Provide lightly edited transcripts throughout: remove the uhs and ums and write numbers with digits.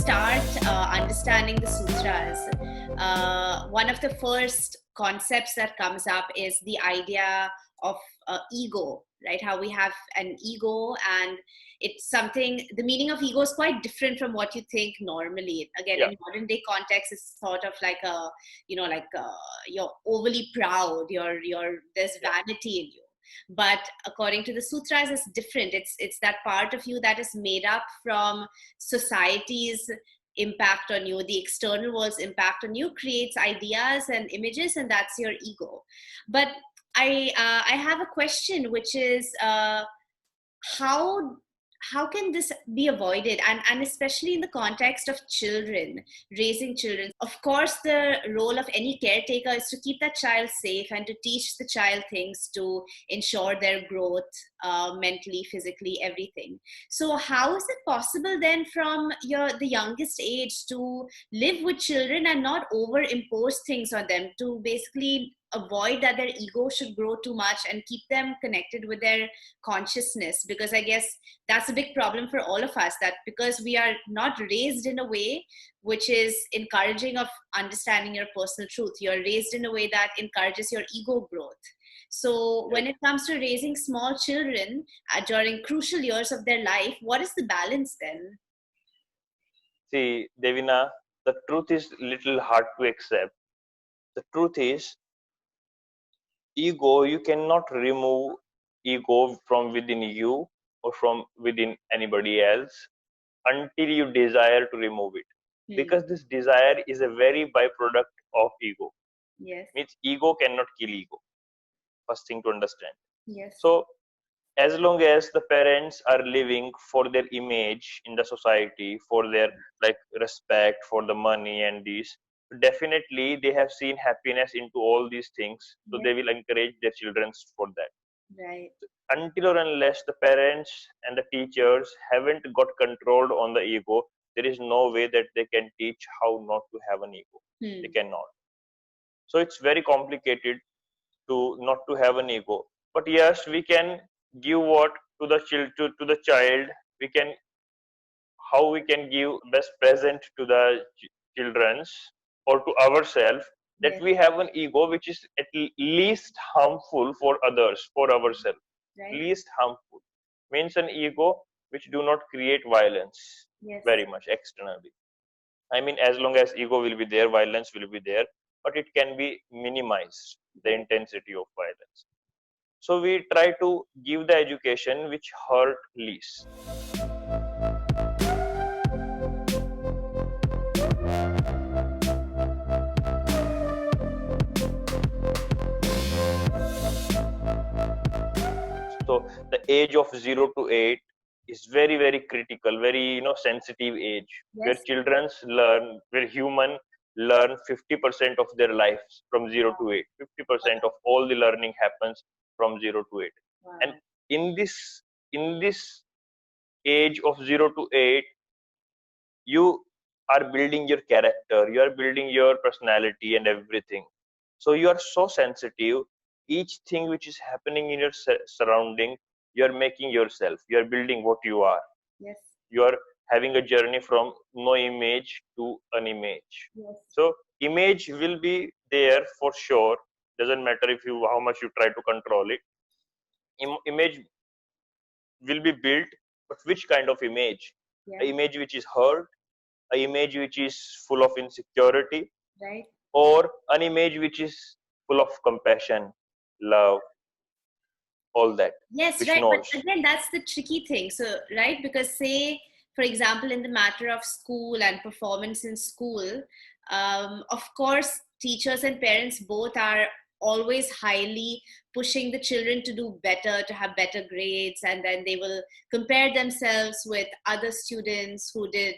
start understanding the sutras, one of the first concepts that comes up is the idea of ego, right? How we have an ego, and it's something, the meaning of ego is quite different from what you think normally. Again, Yeah. in modern day context, it's sort of like a, you're overly proud, there's vanity in you. But according to the sutras, it's different. It's that part of you that is made up from society's impact on you, the external world's impact on you creates ideas and images, and that's your ego. But I have a question, which is how can this be avoided, and especially in the context of children, raising children. Of course, the role of any caretaker is to keep that child safe and to teach the child things to ensure their growth, mentally, physically, everything. So how is it possible then from the youngest age to live with children and not overimpose things on them, to basically avoid that their ego should grow too much and keep them connected with their consciousness? Because I guess that's a big problem for all of us, that because we are not raised in a way which is encouraging of understanding your personal truth, you're raised in a way that encourages your ego growth. So when it comes to raising small children during crucial years of their life, what is the balance then? See, Devina, the truth is little hard to accept. The truth is, ego, you cannot remove ego from within you or from within anybody else until you desire to remove it. Because this desire is a very byproduct of ego. Yes. Means ego cannot kill ego. First thing to understand. Yes. So as long as the parents are living for their image in the society, for their like respect, for the money and these, definitely they have seen happiness into all these things, so they will encourage their children for that. Right. Until or unless the parents and the teachers haven't got controlled on the ego, there is no way that they can teach how not to have an ego. They cannot. So it's very complicated to not to have an ego. But yes, we can give what to the to the child. We can, how we can give best present to the children's or to ourselves, that we have an ego which is at least harmful for others, for ourselves. Least harmful means an ego which do not create violence very much externally. I mean, as long as ego will be there, violence will be there, but it can be minimized, the intensity of violence. So we try to give the education which hurt least. So the age of 0 to 8 is very, very critical, very sensitive age, where children learn, where human learn 50% of their lives from 0 to 8. 50% of all the learning happens from 0 to 8. And in this age of 0 to 8, you are building your character, you are building your personality and everything. So you are so sensitive. Each thing which is happening in your surrounding, you are making yourself, you are building what you are. You are having a journey from no image to an image. So image will be there for sure. Doesn't matter if you how much you try to control it. Image will be built, but which kind of image? An image which is hurt, an image which is full of insecurity, or an image which is full of compassion, love, all that. Yes, which right. knows. But again, that's the tricky thing. So, right, because say, for example, in the matter of school and performance in school, of course, teachers and parents both are always highly pushing the children to do better, to have better grades, and then they will compare themselves with other students who did,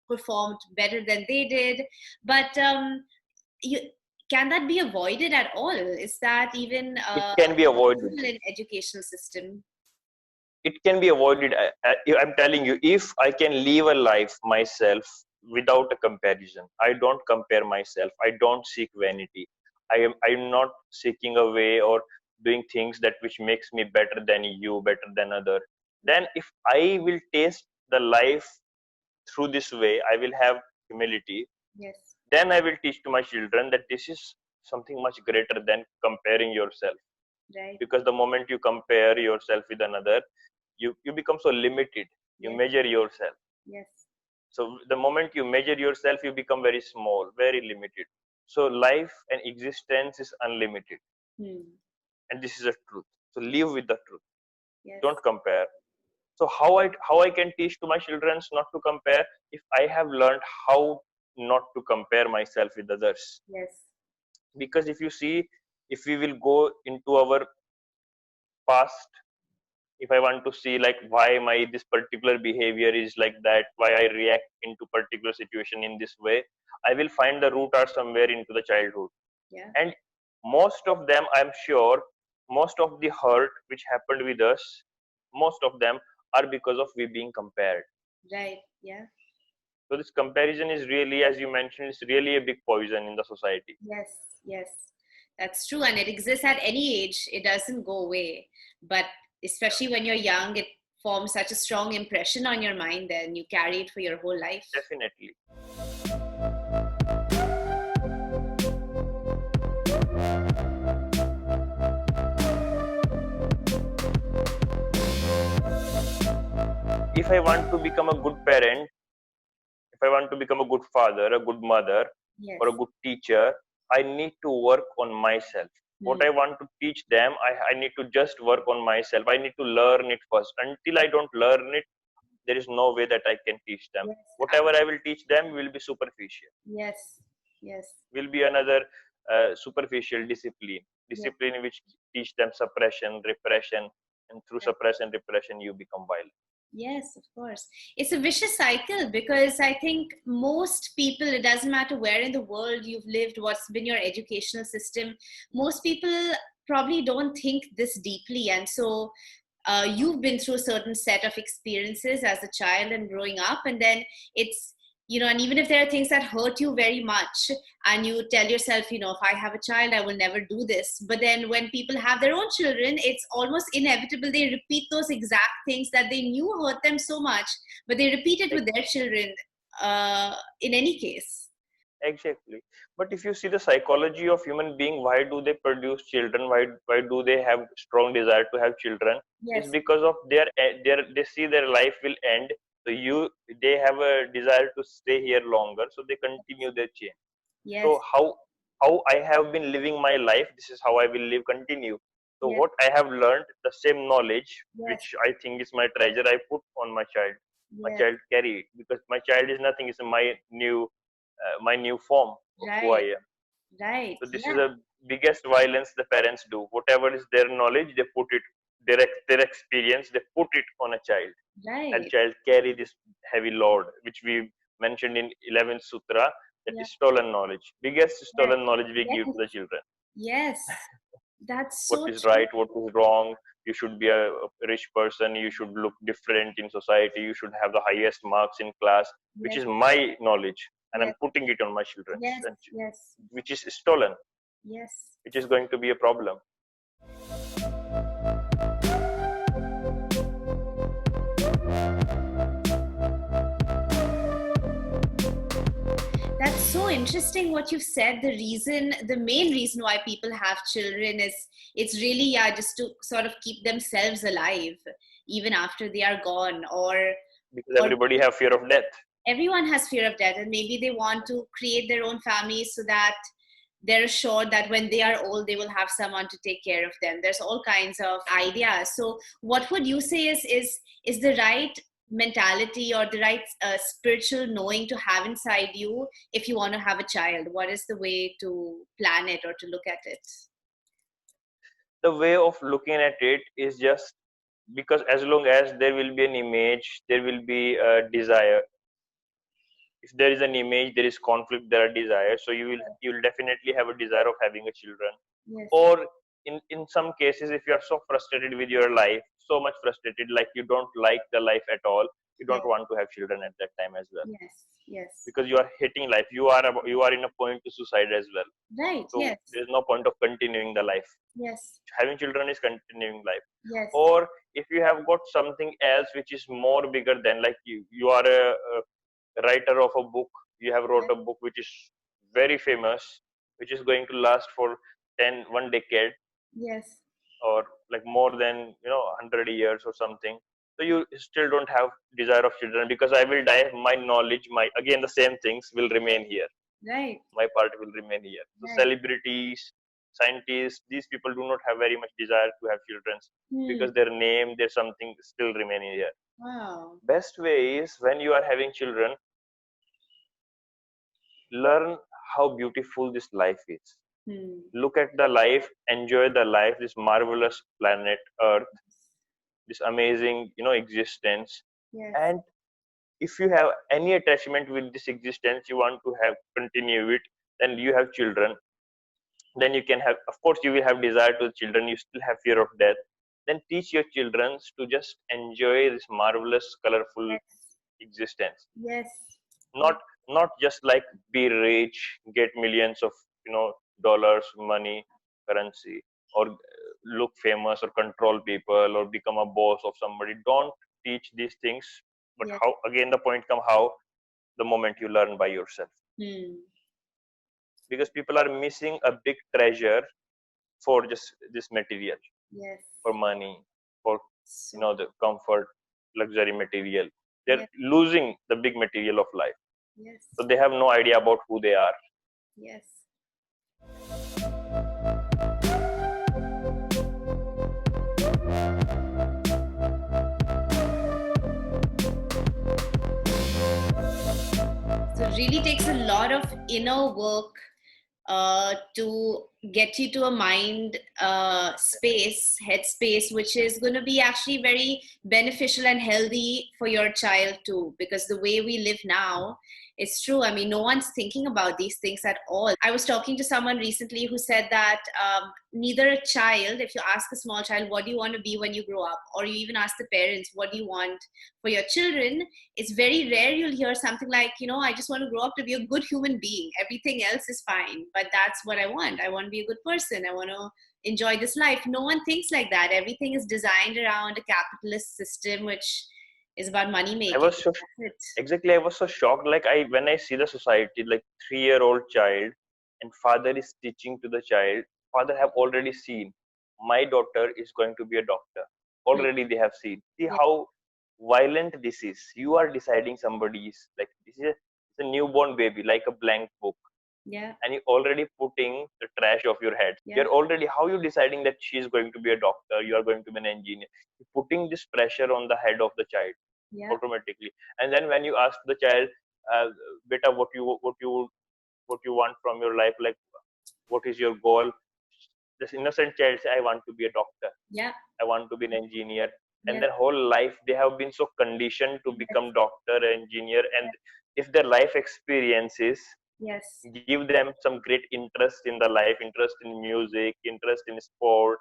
performed better than they did. But can that be avoided at all? Is that even it can be avoided in educational system? It can be avoided. I'm telling you, if I can live a life myself without a comparison, I don't compare myself, I don't seek vanity, I'm not seeking a way or doing things that which makes me better than you, better than other. Then if I will taste the life through this way, I will have humility. Yes. Then I will teach to my children that this is something much greater than comparing yourself. Right. Because the moment you compare yourself with another, you become so limited. You Yes. measure yourself. Yes. So the moment you measure yourself, you become very small, very limited. So life and existence is unlimited. And this is a truth. So live with the truth. Yes. Don't compare. So how I can teach to my children not to compare, if I have learned how not to compare myself with others. Yes. Because if you see, if we will go into our past, if I want to see like why my this particular behavior is like that, why I react into particular situation in this way, I will find the root are somewhere into the childhood. Yeah. And most of them, I'm sure, most of the hurt which happened with us, most of them are because of we being compared. Right. Yeah. So this comparison is really, as you mentioned, is really a big poison in the society. Yes. Yes. That's true. And it exists at any age. It doesn't go away. But especially when you're young, it forms such a strong impression on your mind, then you carry it for your whole life. Definitely. If I want to become a good parent, if I want to become a good father, a good mother, Yes. or a good teacher, I need to work on myself. What I want to teach them, I need to just work on myself. I need to learn it first. Until I don't learn it, there is no way that I can teach them. Yes. Whatever I will teach them will be superficial. Yes. Yes. Will be another superficial discipline which teach them suppression, repression, and through suppression, repression, you become violent. Yes, of course. It's a vicious cycle because I think most people, it doesn't matter where in the world you've lived, what's been your educational system, most people probably don't think this deeply. And so you've been through a certain set of experiences as a child and growing up, and then it's, and even if there are things that hurt you very much and you tell yourself, if I have a child, I will never do this, but then when people have their own children, it's almost inevitable they repeat those exact things that they knew hurt them so much, but they repeat it with their children in any case. Exactly. But if you see the psychology of human being, why do they produce children? Why do they have strong desire to have children? Yes. It's because of they see their life will end. So they have a desire to stay here longer. So they continue their chain. Yes. So how I have been living my life, this is how I will live continue. So Yes. what I have learned, the same knowledge, Yes. which I think is my treasure, I put on my child. My Yes. child carry it because my child is nothing. It's my new form of who I Right. am. Right. So this is Yeah. the biggest violence the parents do. Whatever is their knowledge, they put it, their experience, they put it on a child. And Right. child carry this heavy load, which we mentioned in 11th Sutra, that Yeah. is stolen knowledge. Biggest Yes. stolen knowledge we give Yes. to the children. Yes. That's What so is true. right, what is wrong. You should be a rich person. You should look different in society. You should have the highest marks in class, which Yes. is my knowledge. And I'm Yes. putting it on my children, Yes. Yes. which is stolen, Yes. which is going to be a problem. That's so interesting what you've said. The main reason why people have children is it's really, just to sort of keep themselves alive even after they are gone, Because everybody have fear of death. everyone has fear of death, and maybe they want to create their own families so that they're assured that when they are old they will have someone to take care of them. There's all kinds of ideas. So what would you say is the right mentality or the right spiritual knowing to have inside you if you want to have a child? What is the way to plan it or to look at it? The way of looking at it is just because as long as there will be an image, there will be a desire. If there is an image, there is conflict, there are desires. So you will definitely have a desire of having a children. Yes. Or in some cases, if you are so frustrated with your life, so much frustrated, like you don't like the life at all, you don't Yes. want to have children at that time as well. Yes. Yes. Because you are hating life. You are in a point to suicide as well. Right. So Yes. there is no point of continuing the life. Yes. Having children is continuing life. Yes. Or if you have got something else which is more bigger than, like you are writer of a book. You have wrote a book which is very famous, which is going to last for 1 decade. Yes. Or like more than 100 years or something. So you still don't have desire of children, because I will die, my knowledge, my again the same things will remain here. Right. My part will remain here. So Right. celebrities, scientists, these people do not have very much desire to have children, because their name, there's something still remaining here. Wow. Best way is, when you are having children, learn how beautiful this life is. Look at the life, enjoy the life, this marvelous planet Earth, this amazing existence. Yes. And if you have any attachment with this existence, you want to have continue it, then you have children, then you can have, of course you will have desire to children, you still have fear of death, then teach your children to just enjoy this marvelous colorful existence. Yes. Not just like be rich, get millions of dollars, money, currency, or look famous, or control people, or become a boss of somebody. Don't teach these things. But how, again the point come, how the moment you learn by yourself. Because people are missing a big treasure for just this material. Yes. For money, for the comfort, luxury material. They're losing the big material of life. Yes. So they have no idea about who they are. Yes. So it really takes a lot of inner work to get you to a mind space, head space, which is going to be actually very beneficial and healthy for your child too. Because the way we live now, it's true. I mean, no one's thinking about these things at all. I was talking to someone recently who said that neither a child, if you ask a small child, what do you want to be when you grow up? Or you even ask the parents, what do you want for your children? It's very rare you'll hear something like, I just want to grow up to be a good human being. Everything else is fine, but that's what I want. I want to be a good person. I want to enjoy this life. No one thinks like that. Everything is designed around a capitalist system, which is about money making. I was so shocked. Like when I see the society, like 3-year-old child, and father is teaching to the child. Father have already seen, my daughter is going to be a doctor. Already they have seen. See how violent this is. You are deciding somebody's, like, this is a newborn baby, like a blank book. Yeah. And you're already putting the trash of your head. You're already, how you deciding that she is going to be a doctor, you are going to be an engineer. You're putting this pressure on the head of the child automatically. And then when you ask the child, beta, what you want from your life, like what is your goal? This innocent child say, I want to be a doctor. I want to be an engineer. And their whole life they have been so conditioned to become doctor, engineer. And if their life experiences give them some great interest in the life, interest in music, interest in sport,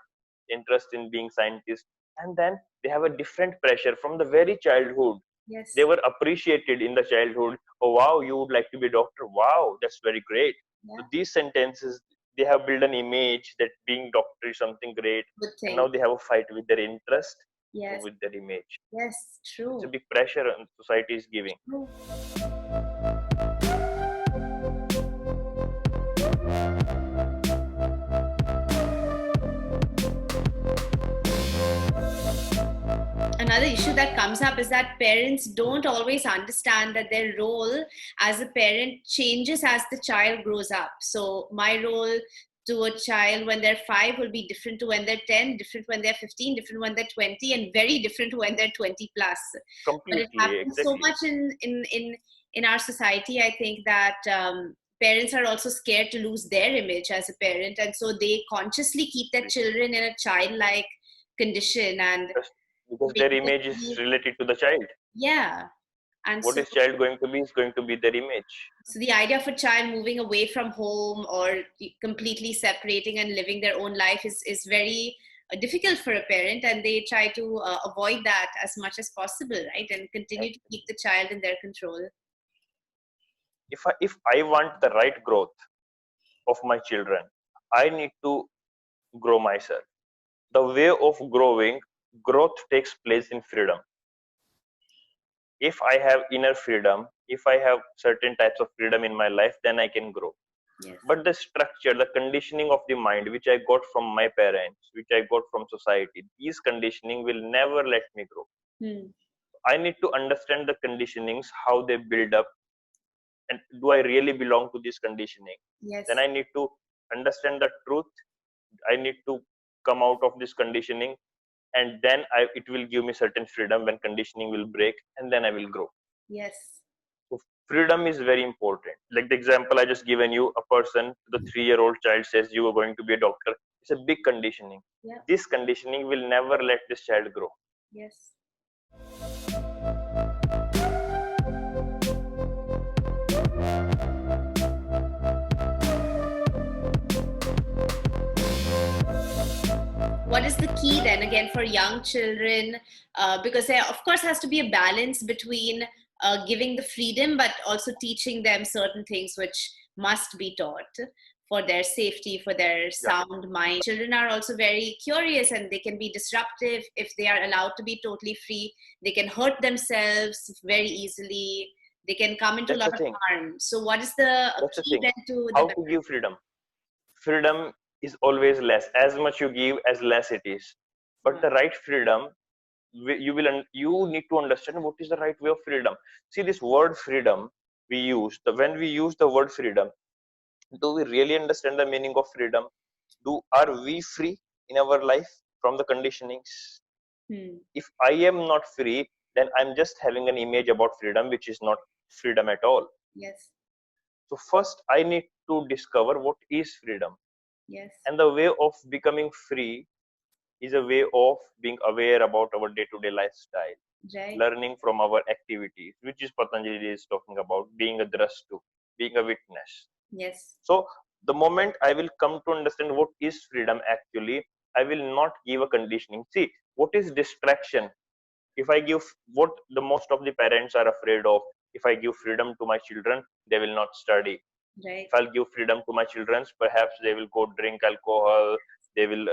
interest in being scientist, and then they have a different pressure from the very childhood. They were appreciated in the childhood. Oh wow, you would like to be a doctor. Wow, that's very great. So these sentences, they have built an image that being doctor is something great. And now they have a fight with their interest, with their image. Yes, true. It's a big pressure society is giving. True. Another issue that comes up is that parents don't always understand that their role as a parent changes as the child grows up. So my role to a child when they're 5 will be different to when they're 10, different when they're 15, different when they're 20, and very different when they're 20 plus. Completely, but it happens so much in our society, I think, that parents are also scared to lose their image as a parent, and so they consciously keep their children in a childlike condition, and because their image is related to the child. And what is child going to be is going to be their image. So the idea of a child moving away from home or completely separating and living their own life is very difficult for a parent, and they try to avoid that as much as possible, right? And continue to keep the child in their control. If I want the right growth of my children, I need to grow myself. The way of growth takes place in freedom. If I have inner freedom, if I have certain types of freedom in my life, then I can grow. Yes. But the structure, the conditioning of the mind, which I got from my parents, which I got from society, these conditioning will never let me grow. I need to understand the conditionings, how they build up, and do I really belong to this conditioning? Yes. Then I need to understand the truth. I need to come out of this conditioning, and then it will give me certain freedom when conditioning will break, and then I will grow. Yes. So freedom is very important. Like the example I just given you, a person, the 3-year-old child says you are going to be a doctor. It's a big conditioning. Yeah. This conditioning will never let this child grow. Yes. What is the key then again for young children? Because there of course has to be a balance between giving the freedom but also teaching them certain things which must be taught for their safety, for their sound mind. Children are also very curious and they can be disruptive. If they are allowed to be totally free, they can hurt themselves very easily. They can come into a lot of harm. So what is the key then to how to give freedom? Freedom is always less. As much you give, as less it is. But the right freedom, you need to understand what is the right way of freedom. See, this word freedom we use, when we use the word freedom, do we really understand the meaning of freedom? Are we free in our life from the conditionings? If I am not free, then I'm just having an image about freedom which is not freedom at all. Yes. So first I need to discover what is freedom. Yes. And the way of becoming free is a way of being aware about our day-to-day lifestyle, learning from our activities, which is Patanjali is talking about, being a drastu, being a witness. Yes. So the moment I will come to understand what is freedom actually, I will not give a conditioning. See, what is distraction? If I give what the most of the parents are afraid of, if I give freedom to my children, they will not study. Right. If I'll give freedom to my children, perhaps they will go drink alcohol, they will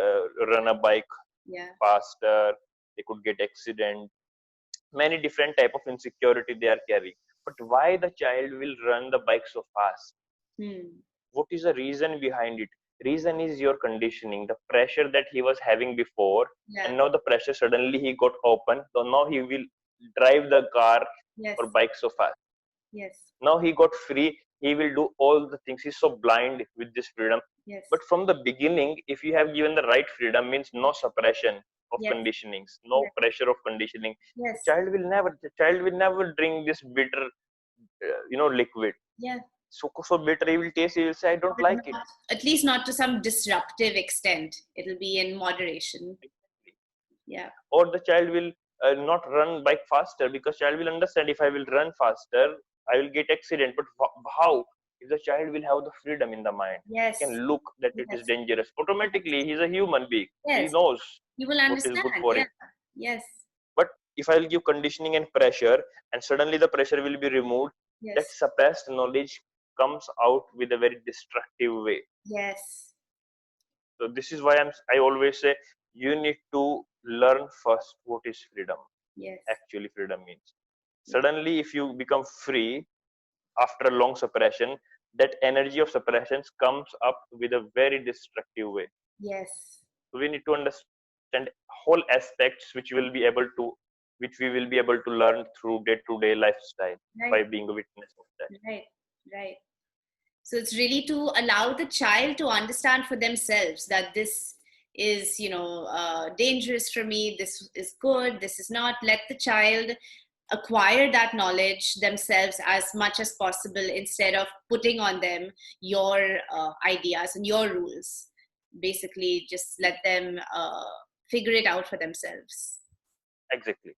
run a bike faster, they could get accident. Many different type of insecurity they are carrying. But why the child will run the bike so fast? What is the reason behind it? Reason is your conditioning, the pressure that he was having before, and now the pressure suddenly he got open. So now he will drive the car or bike so fast. Now he got free, he will do all the things. He's so blind with this freedom. But from the beginning, if you have given the right freedom, means no suppression of conditionings, no pressure of conditioning. The child will never drink this bitter liquid. So bitter he will taste, he will say I don't like it. At least not to some disruptive extent. It'll be in moderation. Or the child will not run bike faster, because child will understand, if I will run faster I will get accident. But how? If the child will have the freedom in the mind, he can look that it is dangerous. Automatically he's a human being. He knows he will understand. What is good for him. But if I will give conditioning and pressure, and suddenly the pressure will be removed, that suppressed knowledge comes out with a very destructive way. So this is why I always say you need to learn first what is freedom. Actually freedom means. Suddenly if you become free after a long suppression, that energy of suppressions comes up with a very destructive way. So we need to understand whole aspects which we will be able to learn through day-to-day lifestyle by being a witness of that. Right. So it's really to allow the child to understand for themselves that this is, dangerous for me. This is good. This is not. Let the child acquire that knowledge themselves as much as possible, instead of putting on them your ideas and your rules. Basically, just let them figure it out for themselves. Exactly.